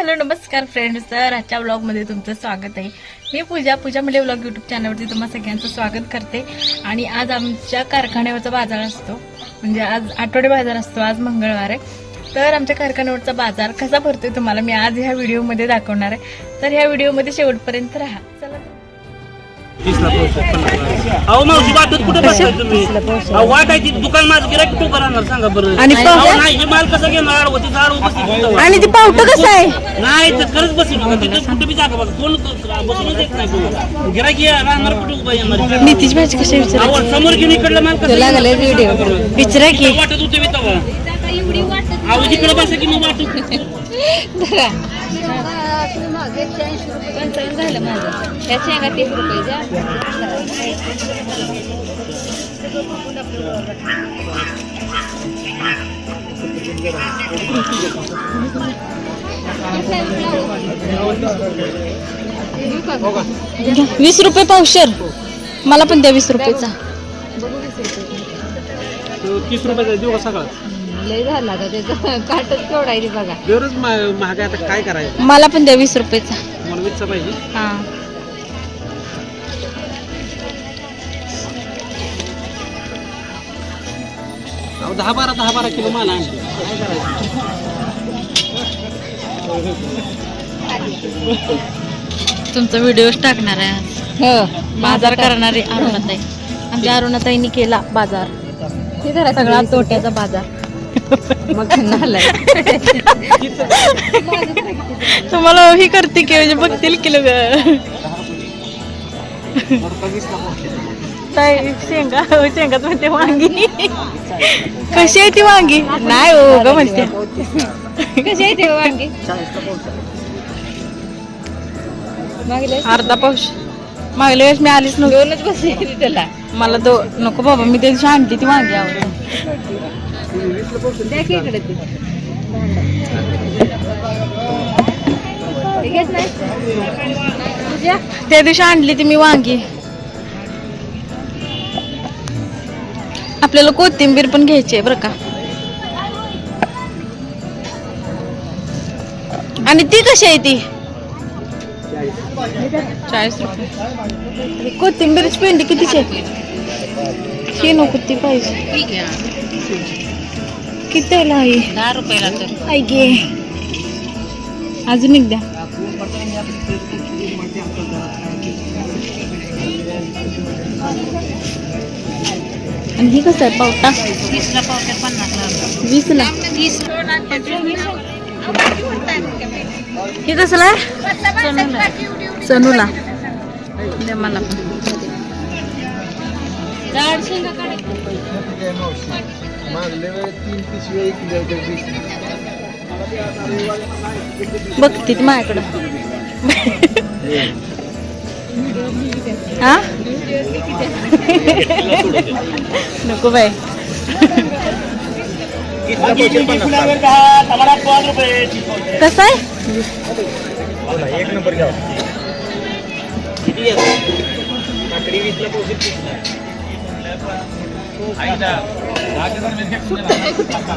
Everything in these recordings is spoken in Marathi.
हॅलो नमस्कार फ्रेंड्स, तर आजच्या व्लॉगमध्ये तुमचं स्वागत आहे. मी पूजा म्हणजे व्लॉग यूट्यूब चॅनलवरती तुम्हा सगळ्यांचं स्वागत करते. आणि आज आमच्या कारखान्यावरचा बाजार असतो, म्हणजे आज आठवडे बाजार असतो. आज मंगळवार आहे, तर आमच्या कारखान्यावरचा बाजार कसा भरतोय तुम्हाला मी आज ह्या व्हिडिओमध्ये दाखवणार आहे. तर ह्या व्हिडिओमध्ये शेवटपर्यंत राहा. चला. अहो मावशी वाटत कुठे बसताय तुम्ही? अहो वाटायची दुकान माझं गिराईक कुठं करणार सांगा बरं. आणि नाही हे माल कसा घेणार होती झाड बसली आणि ती पावटं कसं आहे? नाही तर खरंच बसली तिथं कुठे बी जागा बघा कोण बसूनच येत नाही कोण गिराईक राहणार कुठे उभा येणार. मेथीची भाजी कशी अहो समोर घेऊन इकडलं माल कसं विचारा की वाटत होते मी तेव्हा. अहो इकडे बसा की मग वाटत झालं माझं त्या शेंगा 30 रुपये द्या. 20 रुपये पावशेर. मला पण द्या 20 रुपयाचा. 30 रुपयाचा देऊ सगळं लय झाला का त्याचं काटच केवढा आहे बघा. दररोज महाग आहे आता काय करायचं. मला पण द्या 20 रुपयाचा. मला विचार पाहिजे. हा अहो 10-12 किलो माल आणले काय करायचं. तुमचा व्हिडिओच टाकणार आहे आज. हो बाजार करणारी अरुणाताई. आमच्या अरुणाताईंनी केला बाजार, सगळा तोट्याचा बाजार. मग नालाय तुम्हाला ही करते की म्हणजे बघतील किलो शेंगात म्हणते वांगी. कशी आहे ती वांगी? नाही हो ग म्हणते. कशी आहे ते वांगी? अर्धा पाऊस. मागल्या वेळेस मी आलीच नव्हती. दोनच बसली त्याला. मला नको बाबा, मी त्या दिवशी आणली ती वांगी आवडते. द्या की इकडे ती. घेत नाही पूजा? त्या दिवशी आणली ती मी वांगी. आपल्याला कोथिंबीर पण घ्यायची आहे बरं का. आणि ती कशी आहे ती? 40 रुपये. कोथिंबीरची पेंडी कितीची आहे? ही नको ती पाहिजे. किती आहे? 10 रुपयाला तर. आई गे, अजून एक द्या. आणि ही कसं आहे पावटा? 30 ला पावशेर, 50 ला. 20 ला. ही कसला आहे? सनूला द्या मला पण. जाड शेंगा काढायची. बघते ती माझ्याकडं. हा नको बाय. कसं आहे? 1 नंबर घ्या.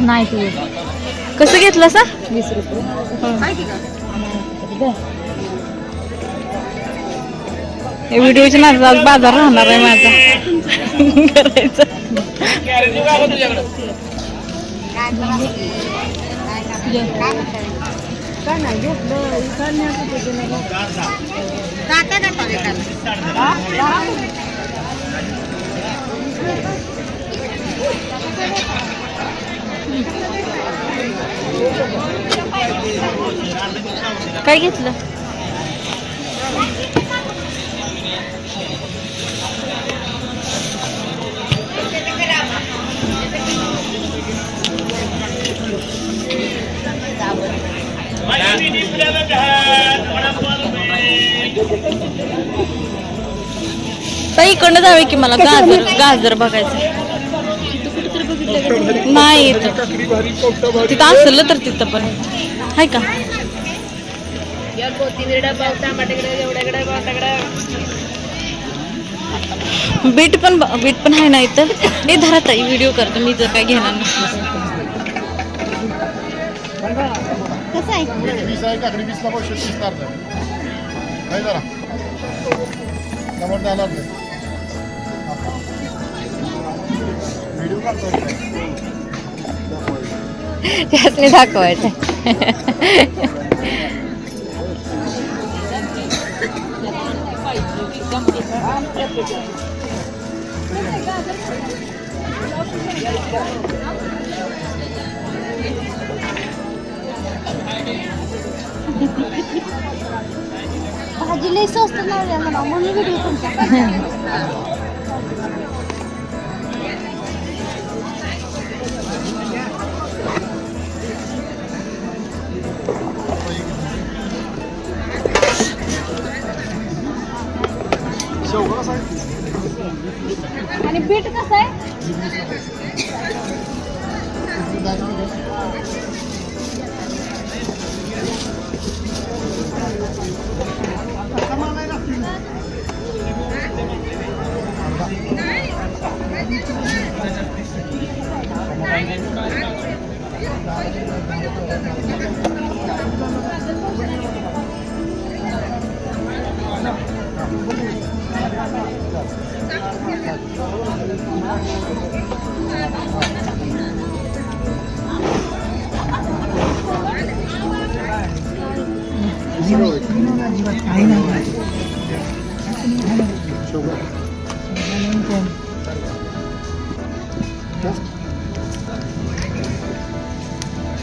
नाही तू कसं घेतलं सा? 20 रुपये. व्हिडिओच्या नादात बाजार राहणार आहे माझा. करायचं काय घेतलं? ताई इकडनं जावे की मला गाजर बघायचं. नाही तिथं असलं तर तिथं पण आहे का? बीट पण आहे ना इथं. हे धरा ताई, व्हिडिओ करतो मी जर काय घेणार नसलं. कसं आहे 20 आहे काकडी 20ला 30 तार झाली काय जरा टमाटर आला व्हिडिओ काढतो त्यासने दाखवायचं भाजी लई स्वस्त लावल्या मला म्हणून व्हिडिओ तुमचा आणि पीठ कसं आहे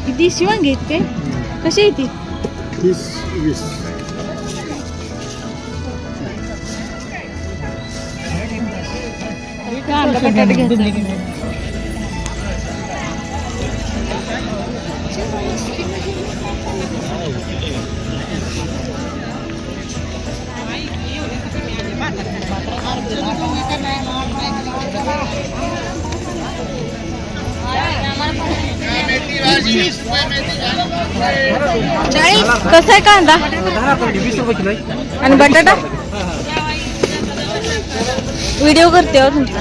किती शिवांग आहेत काय कशी आहे ती 30-20 कांदा बटाटा घ्यायचा कसा आहे कांदा 20 रुपये किलो आहे. आणि बटाटा व्हिडिओ करते हो तुमचा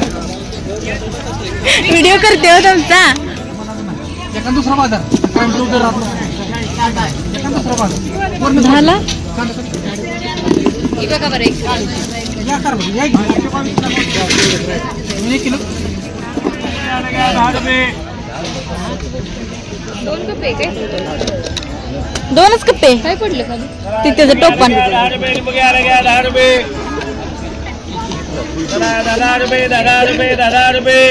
व्हिडिओ करते हो तुमचा एका दुसरा बाजार एका दुसरा बाजार झाला बघा बरं या कर बघ, या घे. 1 किलो 10 रुपये 2 कप आहे काय 2च कप्पे काय पडलं खाली ते त्याचं टोपण 10 रुपये बघ, या रे, 10 रुपये 10 रुपये 10 रुपये 10 रुपये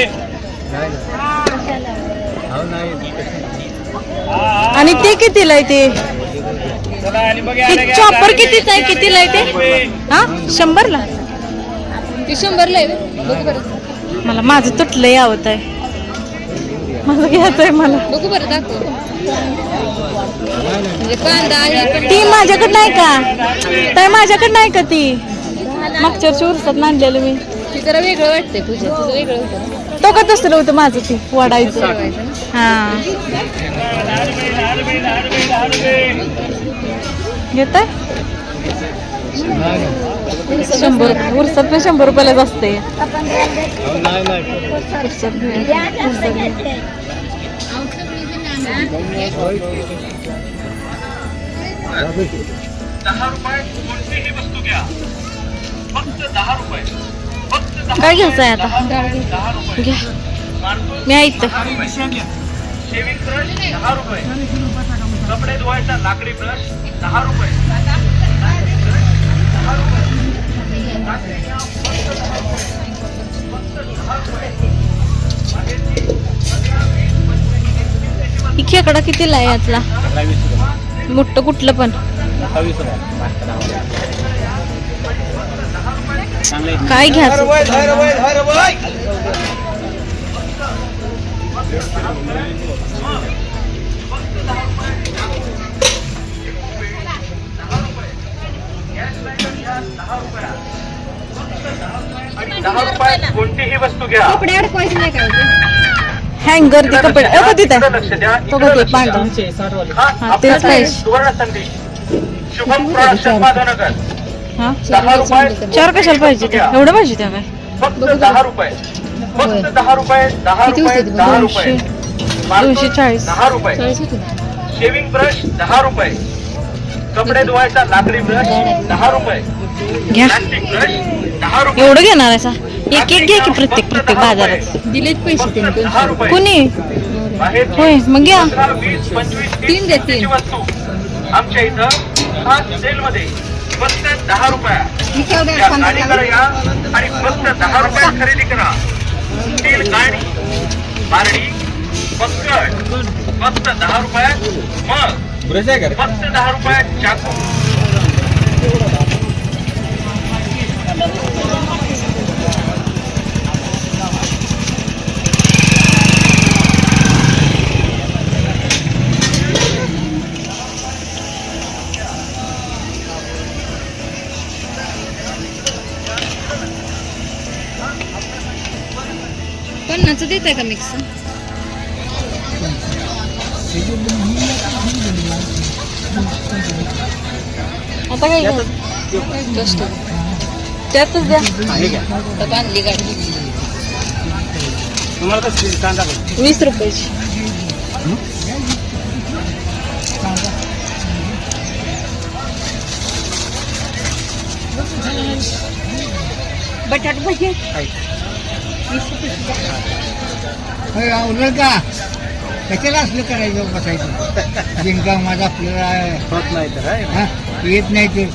आणि ते कितीला आहे ते चला आणि बघ, या रे, ते चॉपर कितीच आहे कितीला आहे ते हा 100ला ते 100ला आहे बघू बरं मला माझं तुटलं यावत आहे माझं घ्यायचं आहे मला बघू बरं दाखव म्हणजे कांदा आहे पण ती माझ्याकडं नाही का ताई माझ्याकडं नाही का ती मागच्या वर्षी उरसात आणलेलं मी ते जरा वेगळं वाटतंय पूजा तुझं वेगळं होतं तो का तसं होतं माझं ती वाढायचं हा 10 रुपये घेत 100 उरसात पण 100 रुपयालाच असते काय घ्यायचं आहे आता घ्या मी ऐकते शेविंग ब्रश 10 रुपये कपडे धुवायचा लाकडी ब्रश 10 रुपये ही खेकडा कितीला आहे यातला मोठं कुठलं पण काय घ्यायचं कोणतीही वस्तू घ्या कपडे अडकवायचे नाही काय हँगर ते कपडे तिथे लक्ष द्या तो कधी पांढरा हा तेच पाहिजे सुवर्ण संधी शुभम प्रोडक्शन माधवनगर हा 10 रुपये 4 कशाला पाहिजे ते एवढं पाहिजे त्या काय फक्त 10 रुपये फक्त 10 रुपये 10 रुपये 10 रुपये 240 10 रुपये 40 होते शेविंग ब्रश 10 रुपये, कपडे धुवायचा लाकडी ब्रश 10 रुपये, घ्या प्लास्टिक ब्रश 10 रुपये, एवढं घेणार आहे सा एक एक घ्या की प्रत्येक बाजारात दिलेच पैसे त्यांनी 10 रुपये. कुणी बाहेरची होय मग घ्या 20, 25, 3 द्या, 3. वस्तू आमच्या इथं खास सेल मध्ये फक्त 10 रुपया. या गाडीकडे या आणि फक्त 10 रुपयात खरेदी करा. स्टील गाडी, बारडी, पक्कड फक्त 10 रुपयात. मग फक्त 10 रुपयात चाकू. पन्नाचं देत आहे का मिक्स आता काय घ्या त्यातच द्या बांधली गाडी तुम्हाला कसं 20 रुपयाची बटाट भजी उरलं का कशाला असलं करायचं बसायचं जिंका माझा आपल्याला होत नाही तर हा, येत नाही ते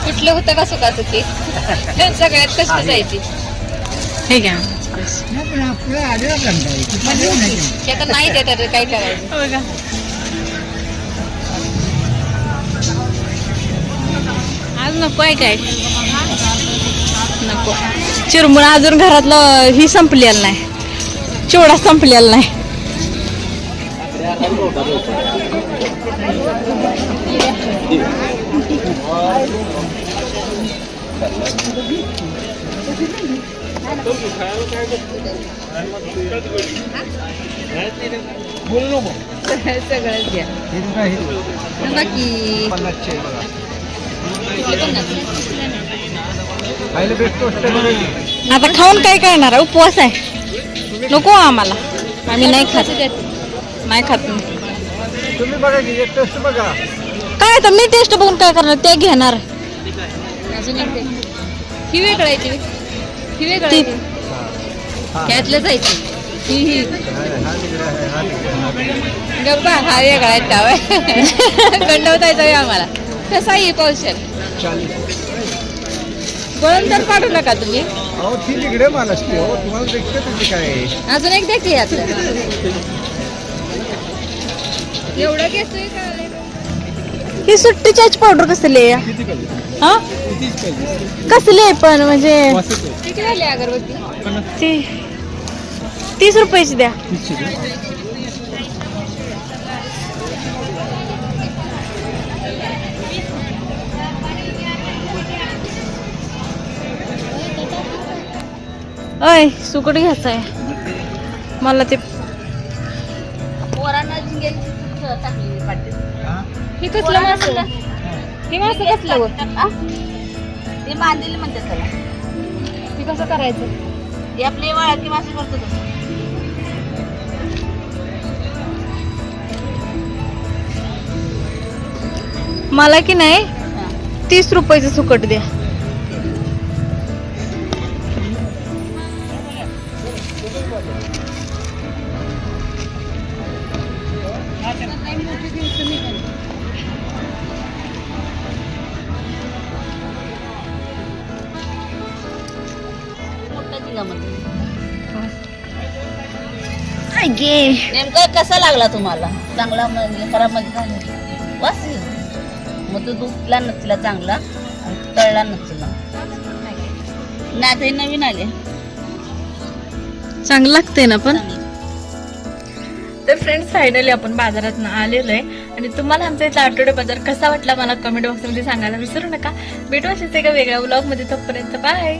कुठलं होतं का सुखाचं ते सगळ्यात कष्ट जायची हे घ्या नाही, पण आपल्याला आलेला कंटाळा आहे. कुठं देऊ नाही ते. ते आता नाही देतात काय करायचं बघा आज नको आहे काय नको चिरमुरा अजून घरातलं ही संपलेलं नाही चिवडा संपलेला नाही सगळंच घ्या हे बघा, हे बाकी 50 आहे बघा. कुठलं 50? खायला बेस्ट गोष्ट आहे बघा ही. आता खाऊन काय करणार आहे? उपवास आहे नको आम्हाला आम्ही नाही खात नाही खात तुम्ही बघा की एक टेस्ट बघा. काय आता मी टेस्ट बघून काय करणार ते घेणार अजून एक दे. ही वेगळायची ही वेगळायची त्यातलं जायची ही हा तिकडे आहे, हा तिकडे आहे, हा तिकडे. गप्पा हा वेगळा आहे टाव गंडवतायचा आहे आम्हाला कसा आहे पावशेर 40. वळण तर पाठवू नका तुम्ही अहो ती तिकडे माल असते हो तुम्हाला देखते तुझी काय आहे. अजून एक द्या की यातलं एवढं घेतोय का ही सुट्टी चाच पावडर कसली आहे हा कसली आहे पण म्हणजे किती झाली अगरबत्ती ती 30 रुपयाची द्या अय सुकट घ्यायचं आहे मला ते पोरांना टाकली पाठी हे कसलं मासं हे मासं कसलं व? ते बांधलेले म्हणते त्याला हे कसं करायचं ते आपले वाळकी मासे करतो तसं. मला की नाही 30 रुपयाचं सुकट द्या मोठा झिंगा म्हणते. गे नेमकं कसा लागला तुम्हाला चांगला म्हणजे खराब मध्ये झाला वास मग तो दुखला नसला चांगला आणि तळला नसला नाही आता हे नवीन आले चांगलं लागतंय ना पण चांगले. तर फ्रेंड्स फायनली आपण बाजारात आलेलो आहे आणि तुम्हाला आमचा इथला आठवडे बाजार कसा वाटला मला कमेंट बॉक्समध्ये सांगायला विसरू नका. भेटू असेच एका वेगळ्या व्लॉगमध्ये. तोपर्यंत बाय.